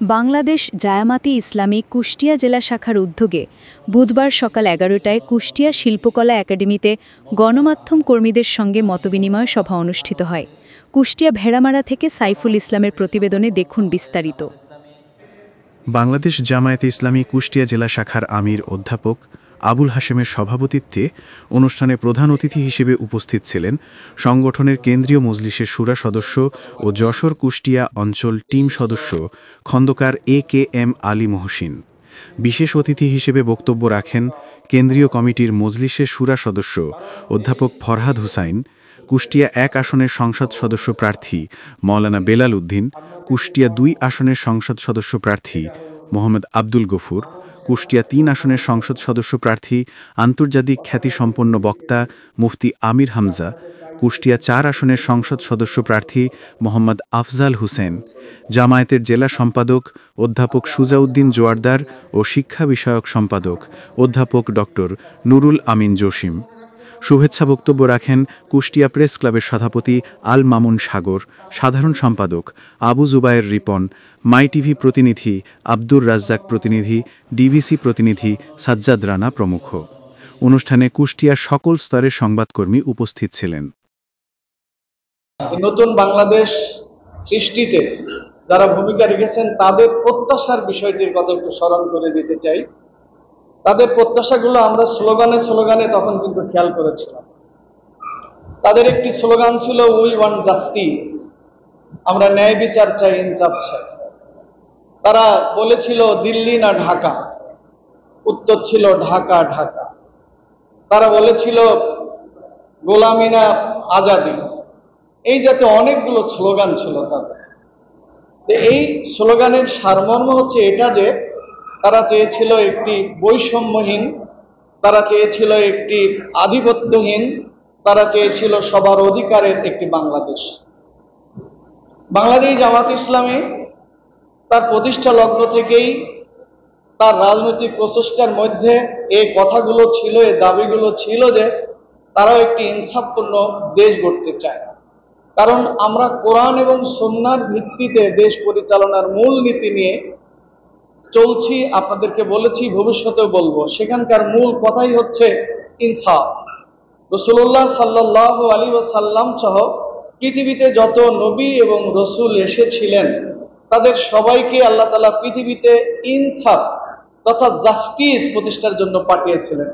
বাংলাদেশ জায়ামাতে ইসলামী কুষ্টিয়া জেলা শাখার উদ্যোগে বুধবার সকাল ১১টায় কুষ্টিয়া শিল্পকলা একাডেমিতে গণমাধ্যম কর্মীদের সঙ্গে মতবিনিময় সভা অনুষ্ঠিত হয়। কুষ্টিয়া ভেড়ামারা থেকে সাইফুল ইসলামের প্রতিবেদনে দেখুন বিস্তারিত। বাংলাদেশ জামায়াতে ইসলামী কুষ্টিয়া জেলা শাখার আমির অধ্যাপক আবুল হাশেমের সভাপতিত্বে অনুষ্ঠানে প্রধান অতিথি হিসেবে উপস্থিত ছিলেন সংগঠনের কেন্দ্রীয় মজলিসের শুরা সদস্য ও যশোর কুষ্টিয়া অঞ্চল টিম সদস্য খন্দকার এ.কে.এম. আলী মহসিন। বিশেষ অতিথি হিসেবে বক্তব্য রাখেন কেন্দ্রীয় কমিটির মজলিসের শুরা সদস্য অধ্যাপক ফরহাদ হুসাইন, কুষ্টিয়া ১ আসনের সংসদ সদস্য প্রার্থী মওলানা বেলাল উদ্দিন, কুষ্টিয়া ২ আসনের সংসদ সদস্য প্রার্থী মোহাম্মদ আব্দুল গফুর, কুষ্টিয়া ৩ আসনের সংসদ সদস্য প্রার্থী আন্তর্জাতিক খ্যাতিসম্পন্ন বক্তা মুফতি আমির হামজা, কুষ্টিয়া ৪ আসনের সংসদ সদস্য প্রার্থী মোহাম্মদ আফজাল হোসেন, জামায়াতের জেলা সম্পাদক অধ্যাপক সুজাউদ্দিন জোয়ারদার ও শিক্ষা বিষয়ক সম্পাদক অধ্যাপক ডক্টর নুরুল আমিন জসিম। শুভেচ্ছা বক্তব্য রাখেন কুষ্টিয়া প্রেস ক্লাবের সভাপতি আল মামুন সাগর, সাধারণ সম্পাদক আবু জুবায়ের রিপন, মাই টিভি প্রতিনিধি আব্দুর রাজ্জাক প্রতিনিধি, ডিবিসি প্রতিনিধি সাজ্জাদ রানা প্রমুখ। অনুষ্ঠানে কুষ্টিয়ার সকল স্তরের সংবাদকর্মী উপস্থিত ছিলেন। নতুন বাংলাদেশ সৃষ্টিতে যারা ভূমিকা রেখেছেন তাদের প্রত্যাশার বিষয়টির কথা একটু স্মরণ করে দিতে চাই। তাদের প্রত্যাশাগুলো আমরা স্লোগানে তখন কিন্তু খেয়াল করেছিলাম। তাদের একটি স্লোগান ছিল উই ওয়ান্ট জাস্টিস, আমরা ন্যায় বিচার চাই, ইনসাফ চাই। তারা বলেছিল দিল্লি না ঢাকা, উত্তর ছিল ঢাকা ঢাকা। তারা বলেছিল গোলামি না আজাদি। এই জাতীয় অনেকগুলো স্লোগান ছিল তাদের। এই স্লোগানের সারমর্ম হচ্ছে এটা যে তারা চেয়েছিল একটি বৈষম্যহীন, তারা চেয়েছিল একটি আধিপত্যহীন, তারা চেয়েছিল সবার অধিকারের একটি বাংলাদেশ। বাংলাদেশ জামায়াতে ইসলামী তার প্রতিষ্ঠা লগ্ন থেকেই তার রাজনৈতিক প্রচেষ্টার মধ্যে এই কথাগুলো ছিল, এই দাবিগুলো ছিল যে তারাও একটি ইনসাফপূর্ণ দেশ গড়তে চায়। কারণ আমরা কোরআন এবং সুন্নাহর ভিত্তিতে দেশ পরিচালনার মূল নীতি নিয়ে চলছি, আপনাদেরকে বলেছি, ভবিষ্যতেও বলবো। সেখানকার মূল কথাই হচ্ছে ইনসাফ। রাসূলুল্লাহ সাল্লাল্লাহু আলাইহি ওয়াসাল্লাম সহ পৃথিবীতে যত নবী এবং রসুল এসেছিলেন তাদের সবাইকে আল্লাহ তাআলা পৃথিবীতে ইনসাফ তথা জাস্টিস প্রতিষ্ঠার জন্য পাঠিয়েছিলেন।